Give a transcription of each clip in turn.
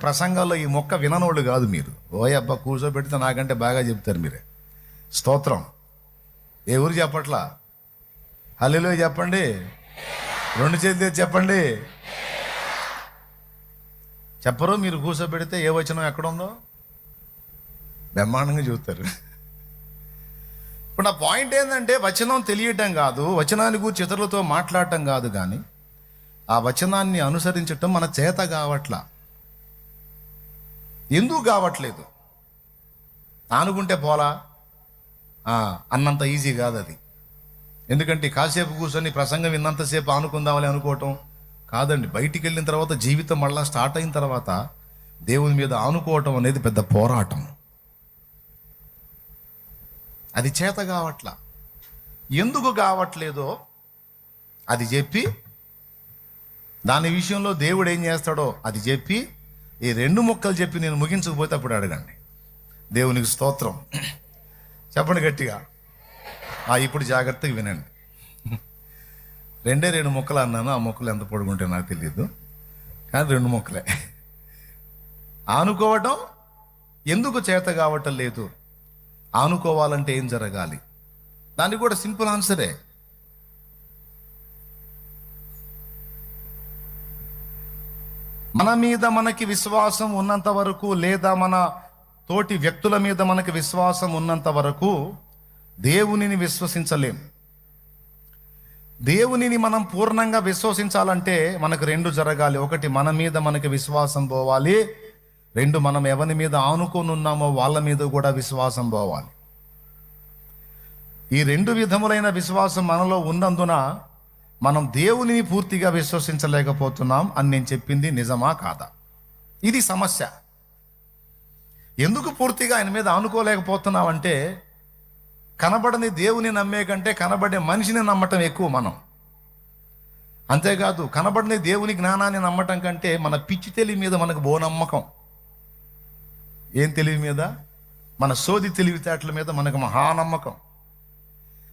ప్రసంగాల్లో ఈ మొక్క విననోళ్ళు కాదు మీరు. ఓయబ్బా కూర్చోబెడితే నాకంటే బాగా చెప్తారు మీరే. స్తోత్రం. ఏ ఊరు చెప్పట్లా? హల్లెలూయా చెప్పండి. రెండు చేతులు చెప్పండి. చెప్పరు. మీరు కూర్చోబెడితే ఏ వచనం ఎక్కడుందో బ్రహ్మాండంగా చూస్తారు. ఇప్పుడు నా పాయింట్ ఏంటంటే వచనం తెలియటం కాదు, వచనాన్ని గురించి ఇతరులతో మాట్లాడటం కాదు, కానీ ఆ వచనాన్ని అనుసరించటం మన చేత కావట్లా. ఎందుకు కావట్లేదు? ఆనుకుంటే పోలా అన్నంత ఈజీ కాదు అది. ఎందుకంటే కాసేపు కూర్చొని ప్రసంగం విన్నంతసేపు ఆనుకుందామని అనుకోవటం కాదండి. బయటికి వెళ్ళిన తర్వాత జీవితం మళ్ళా స్టార్ట్ అయిన తర్వాత దేవుని మీద ఆనుకోవటం అనేది పెద్ద పోరాటం. అది చేత కావట్లా. ఎందుకు కావట్లేదో అది చెప్పి, దాని విషయంలో దేవుడు ఏం చేస్తాడో అది చెప్పి, ఈ రెండు ముక్కలు చెప్పి నేను ముగించకపోతే అప్పుడు అడగండి. దేవునికి స్తోత్రం. చెప్పండి గట్టిగా. ఇప్పుడు జాగ్రత్తగా వినండి. రెండు ముక్కలు అన్నాను. ఆ ముక్కలు ఎంత పొడుగుంటే నాకు తెలియదు, కానీ రెండు ముక్కలే. ఆనుకోవటం ఎందుకు చేత కావటం లేదు? ఆనుకోవాలంటే ఏం జరగాలి? దానికి కూడా సింపుల్ ఆన్సరే. మన మీద మనకి విశ్వాసం ఉన్నంత వరకు, లేదా మన తోటి వ్యక్తుల మీద మనకి విశ్వాసం ఉన్నంత వరకు దేవునిని విశ్వసించలేం. దేవునిని మనం పూర్ణంగా విశ్వసించాలంటే మనకు రెండు జరగాలి. ఒకటి, మన మీద మనకి విశ్వాసం పోవాలి. రెండు, మనం ఎవరి మీద ఆనుకొని ఉన్నామో వాళ్ళ మీద కూడా విశ్వాసం పోవాలి. ఈ రెండు విధములైన విశ్వాసం మనలో ఉన్నందున మనం దేవునిని పూర్తిగా విశ్వసించలేకపోతున్నాం అని నేను చెప్పింది నిజమా కాదా? ఇది సమస్య. ఎందుకు పూర్తిగా ఆయన మీద ఆనుకోలేకపోతున్నాం అంటే, కనబడని దేవుని నమ్మే కంటే కనబడే మనిషిని నమ్మటం ఎక్కువ మనం. అంతేకాదు, కనబడని దేవుని జ్ఞానాన్ని నమ్మటం కంటే మన పిచ్చి తెలివి మీద మనకు నమ్మకం. ఏం తెలివి మీద? మన సోది తెలివితేటల మీద మనకు మహానమ్మకం.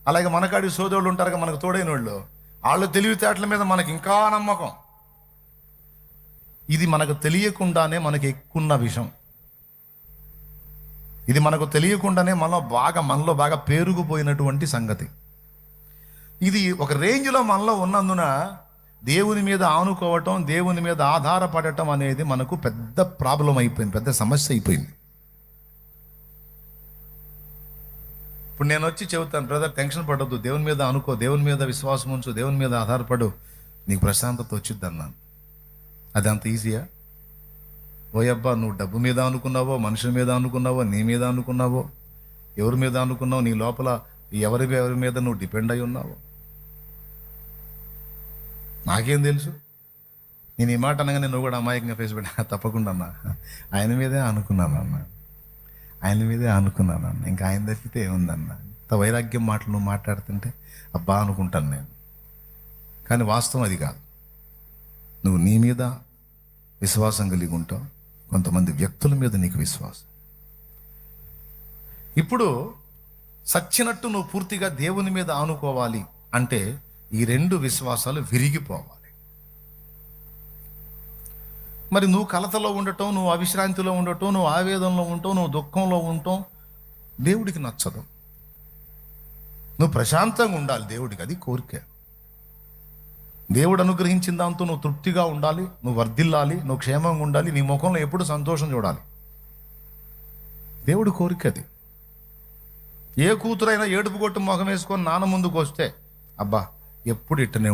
అలాగే మనకాడి సోదరులు ఉంటారుగా, మనకు తోడైన వాళ్ళు, వాళ్ళ తెలివితేటల మీద మనకి ఇంకా నమ్మకం. ఇది మనకు తెలియకుండానే మనకి ఎక్కువ విషయం. ఇది మనకు తెలియకుండానే మనలో బాగా పేరుకుపోయినటువంటి సంగతి. ఇది ఒక రేంజ్లో మనలో ఉన్నందున దేవుని మీద ఆనుకోవటం, దేవుని మీద ఆధారపడటం అనేది మనకు పెద్ద ప్రాబ్లం అయిపోయింది, పెద్ద సమస్య అయిపోయింది. ఇప్పుడు నేను వచ్చి చెబుతాను, బ్రదర్ టెన్షన్ పడద్దు, దేవుని మీద అనుకో, దేవుని మీద విశ్వాసం ఉంచు, దేవుని మీద ఆధారపడు, నీకు ప్రశాంతత వచ్చిద్ది అన్నాను. అది అంత ఈజీయా? ఓయబ్బా, నువ్వు డబ్బు మీద అనుకున్నావో, మనుషుల మీద అనుకున్నావో, నీ మీద అనుకున్నావో, ఎవరి మీద అనుకున్నావో, నీ లోపల ఎవరి మీద నువ్వు డిపెండ్ అయి ఉన్నావో నాకేం తెలుసు? నేను ఈ మాట అనగానే నువ్వు కూడా అమాయకంగా ఫేస్ పెట్టా. తప్పకుండా అన్నా, ఆయన మీదే అనుకున్నాను అన్న, ఆయన మీదే అనుకున్నాను అన్న, ఇంకా ఆయన తప్పితే ఏముందన్న. ఇంత వైరాగ్యం మాటలు నువ్వు మాట్లాడుతుంటే అబ్బా అనుకుంటాను నేను. కానీ వాస్తవం అది కాదు. నువ్వు నీ మీద విశ్వాసం కలిగి ఉంటావు, కొంతమంది వ్యక్తుల మీద నీకు విశ్వాసం. ఇప్పుడు సచ్చినట్టు నువ్వు పూర్తిగా దేవుని మీద ఆనుకోవాలి అంటే ఈ రెండు విశ్వాసాలు విరిగిపోవాలి. మరి నువ్వు కలతలో ఉండటం, నువ్వు అవిశ్రాంతిలో ఉండటం, నువ్వు ఆవేదనలో ఉంటావు, నువ్వు దుఃఖంలో ఉంటావు, దేవుడికి నచ్చదు. నువ్వు ప్రశాంతంగా ఉండాలి, దేవుడికి అది కోరిక. దేవుడు అనుగ్రహించిన దాంతో నువ్వు తృప్తిగా ఉండాలి, నువ్వు వర్ధిల్లాలి, నువ్వు క్షేమంగా ఉండాలి, నీ ముఖంలో ఎప్పుడు సంతోషం చూడాలి. దేవుడి కోరిక అది. ఏ కూతురైనా ఏడుపు కొట్టు ముఖం వేసుకొని నాన్న ముందుకు వస్తే అబ్బా ఎప్పుడు ఇట్టనే